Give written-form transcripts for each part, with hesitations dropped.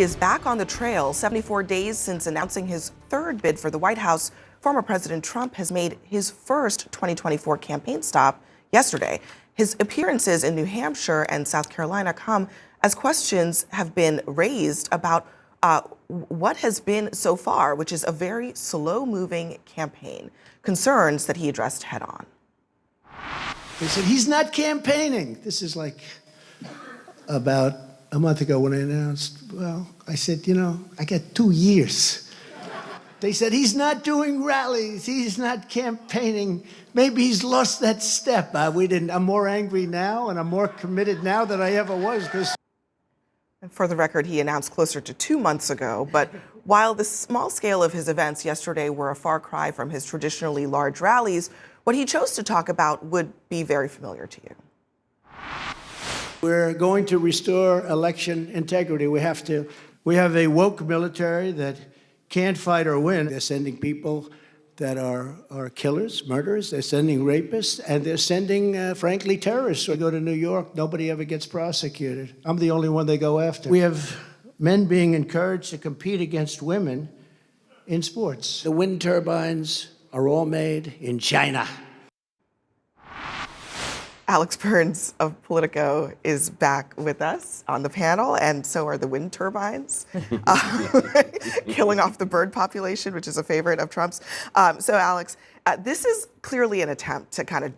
he is back on the trail. 74 days since announcing his third bid for the White House, former President Trump has made his first 2024 campaign stop yesterday. His appearances in New Hampshire and South Carolina come as questions have been raised about what has been so far, which is a very slow-moving campaign, concerns that he addressed head-on. They said, he's not campaigning. This is like about a month ago when I announced, well, I said, I got 2 years. They said, he's not doing rallies. He's not campaigning. Maybe he's lost that step. I'm more angry now, and I'm more committed now than I ever was. And for the record, he announced closer to 2 months ago. But while the small scale of his events yesterday were a far cry from his traditionally large rallies, what he chose to talk about would be very familiar to you. We're going to restore election integrity. We have a woke military that can't fight or win. They're sending people that are killers, murderers. They're sending rapists, and they're sending, frankly, terrorists. We go to New York, nobody ever gets prosecuted. I'm the only one they go after. We have men being encouraged to compete against women in sports. The wind turbines are all made in China. Alex Burns of Politico is back with us on the panel, and so are the wind turbines, killing off the bird population, which is a favorite of Trump's. So, Alex, this is clearly an attempt to kind of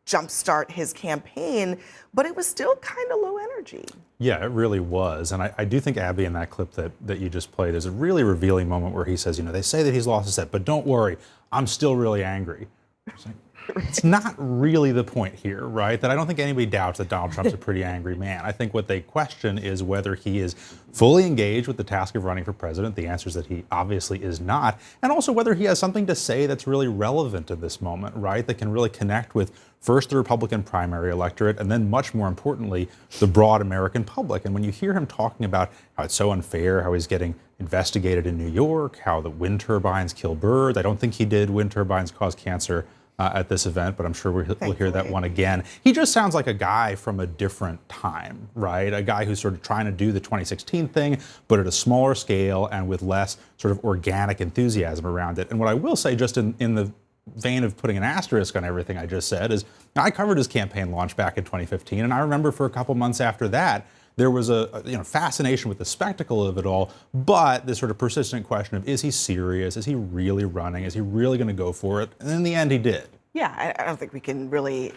jumpstart his campaign, but it was still kind of low energy. Yeah, it really was. And I do think, Abby, in that clip that you just played, there's a really revealing moment where he says, they say that he's lost his step, but don't worry, I'm still really angry. It's like, it's not really the point here, right? That I don't think anybody doubts that Donald Trump's a pretty angry man. I think what they question is whether he is fully engaged with the task of running for president. The answer is that he obviously is not. And also whether he has something to say that's really relevant in this moment, right? That can really connect with first the Republican primary electorate and then, much more importantly, the broad American public. And when you hear him talking about how it's so unfair, how he's getting investigated in New York, how the wind turbines kill birds. I don't think he did wind turbines cause cancer at this event, but I'm sure we'll hear that one again. He just sounds like a guy from a different time, right? A guy who's sort of trying to do the 2016 thing, but at a smaller scale and with less sort of organic enthusiasm around it. And what I will say, just in the vein of putting an asterisk on everything I just said, is I covered his campaign launch back in 2015, and I remember for a couple months after that, there was a fascination with the spectacle of it all, but this sort of persistent question of, is he serious? Is he really running? Is he really going to go for it? And in the end, he did. Yeah, I don't think we can really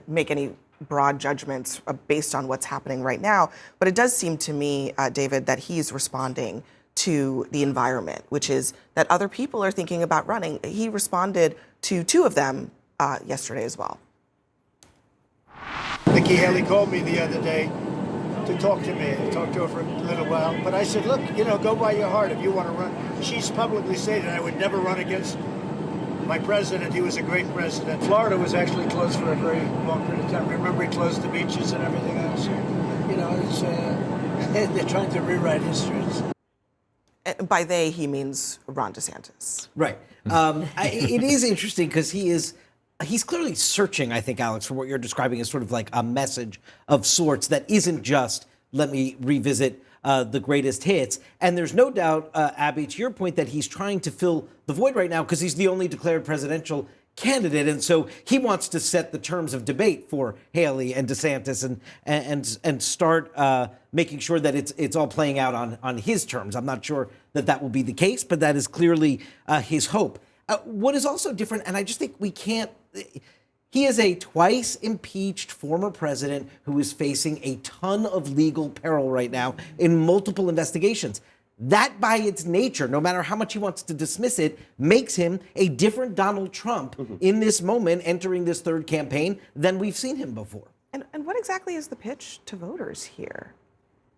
make any broad judgments based on what's happening right now. But it does seem to me, David, that he's responding to the environment, which is that other people are thinking about running. He responded to 2 of them yesterday as well. Nikki Haley called me the other day to talk to me. I talked to her for a little while, but I said, look, go by your heart if you want to run. She's publicly stated I would never run against my president. He was a great president. Florida was actually closed for a very long period of time. Remember, he closed the beaches and everything else. It's, they're trying to rewrite history. By they, he means Ron DeSantis. Right. It is interesting because he's clearly searching, I think, Alex, for what you're describing as sort of like a message of sorts that isn't just, let me revisit the greatest hits. And there's no doubt, Abby, to your point, that he's trying to fill the void right now because he's the only declared presidential candidate. And so he wants to set the terms of debate for Haley and DeSantis and start making sure that it's all playing out on his terms. I'm not sure that will be the case, but that is clearly his hope. What is also different, and I just think he is a twice impeached former president who is facing a ton of legal peril right now in multiple investigations. That by its nature, no matter how much he wants to dismiss it, makes him a different Donald Trump in this moment entering this third campaign than we've seen him before. And what exactly is the pitch to voters here?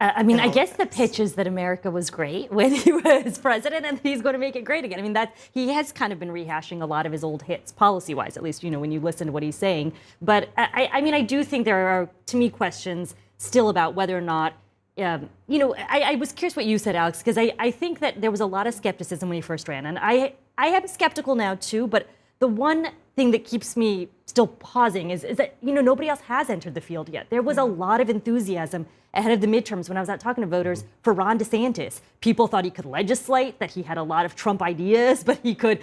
I guess the pitch is that America was great when he was president and he's going to make it great again. I mean, that he has kind of been rehashing a lot of his old hits, policy-wise, at least, when you listen to what he's saying. But I do think there are, to me, questions still about whether or not, I was curious what you said, Alex, because I think that there was a lot of skepticism when he first ran. And I am skeptical now, too. But the one thing that keeps me still pausing is that, nobody else has entered the field yet. There was a lot of enthusiasm ahead of the midterms when I was out talking to voters for Ron DeSantis. People thought he could legislate, that he had a lot of Trump ideas, but he could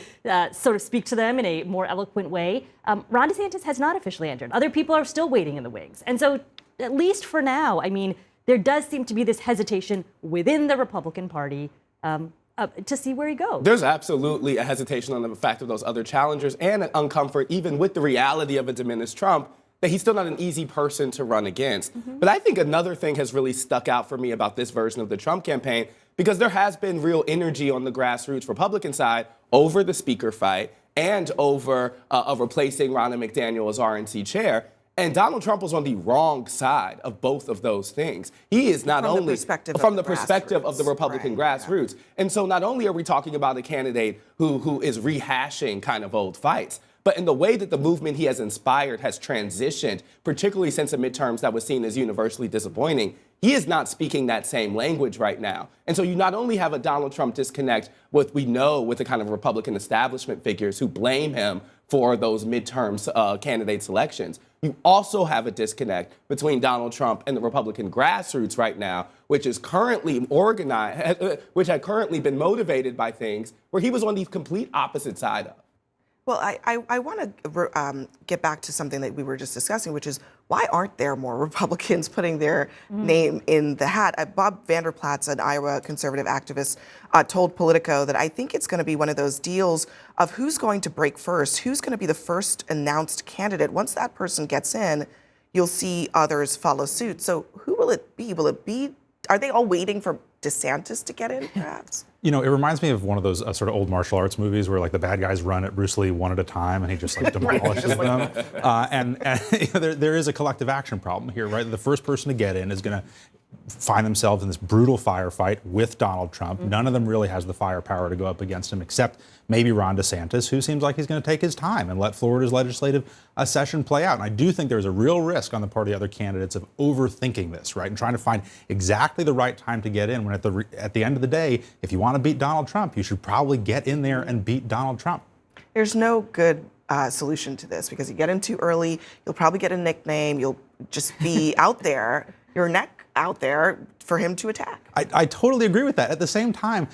sort of speak to them in a more eloquent way. Ron DeSantis has not officially entered. Other people are still waiting in the wings. And so, at least for now, there does seem to be this hesitation within the Republican Party to see where he goes. There's absolutely a hesitation on the fact of those other challengers and an uncomfort, even with the reality of a diminished Trump, that he's still not an easy person to run against. But I think another thing has really stuck out for me about this version of the Trump campaign, because there has been real energy on the grassroots Republican side over the speaker fight and over replacing Ronna McDaniel as RNC chair. And Donald Trump was on the wrong side of both of those things. He is not only from the perspective of the Republican grassroots. And so not only are we talking about a candidate who is rehashing kind of old fights, but in the way that the movement he has inspired has transitioned, particularly since the midterms that was seen as universally disappointing, he is not speaking that same language right now. And so you not only have a Donald Trump disconnect with the kind of Republican establishment figures who blame him for those midterms candidate selections, you also have a disconnect between Donald Trump and the Republican grassroots right now, which is currently organized, which had currently been motivated by things where he was on the complete opposite side of. Well, I want to get back to something that we were just discussing, which is why aren't there more Republicans putting their name in the hat? Bob Vanderplaats, an Iowa conservative activist, told Politico that I think it's going to be one of those deals of who's going to break first, who's going to be the first announced candidate. Once that person gets in, you'll see others follow suit. So who will it be? Are they all waiting for DeSantis to get in, perhaps? It reminds me of one of those sort of old martial arts movies where like the bad guys run at Bruce Lee one at a time and he just like demolishes them. And there is a collective action problem here, right? The first person to get in is going to find themselves in this brutal firefight with Donald Trump. None of them really has the firepower to go up against him, except maybe Ron DeSantis, who seems like he's going to take his time and let Florida's legislative session play out. And I do think there's a real risk on the part of the other candidates of overthinking this, right? And trying to find exactly the right time to get in, when at the end of the day, if you want to beat Donald Trump, you should probably get in there and beat Donald Trump. There's no good solution to this, because you get in too early, you'll probably get a nickname, you'll just be out there, your neck out there for him to attack. I totally agree with that. At the same time,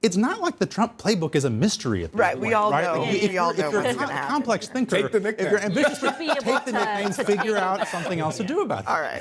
it's not like the Trump playbook is a mystery at this point. We all know. If We all know you're what's a gonna happen. complex thinker, Take the nickname. if you're ambitious, Be able take the to nicknames, take figure it. out something else to do about it. All right.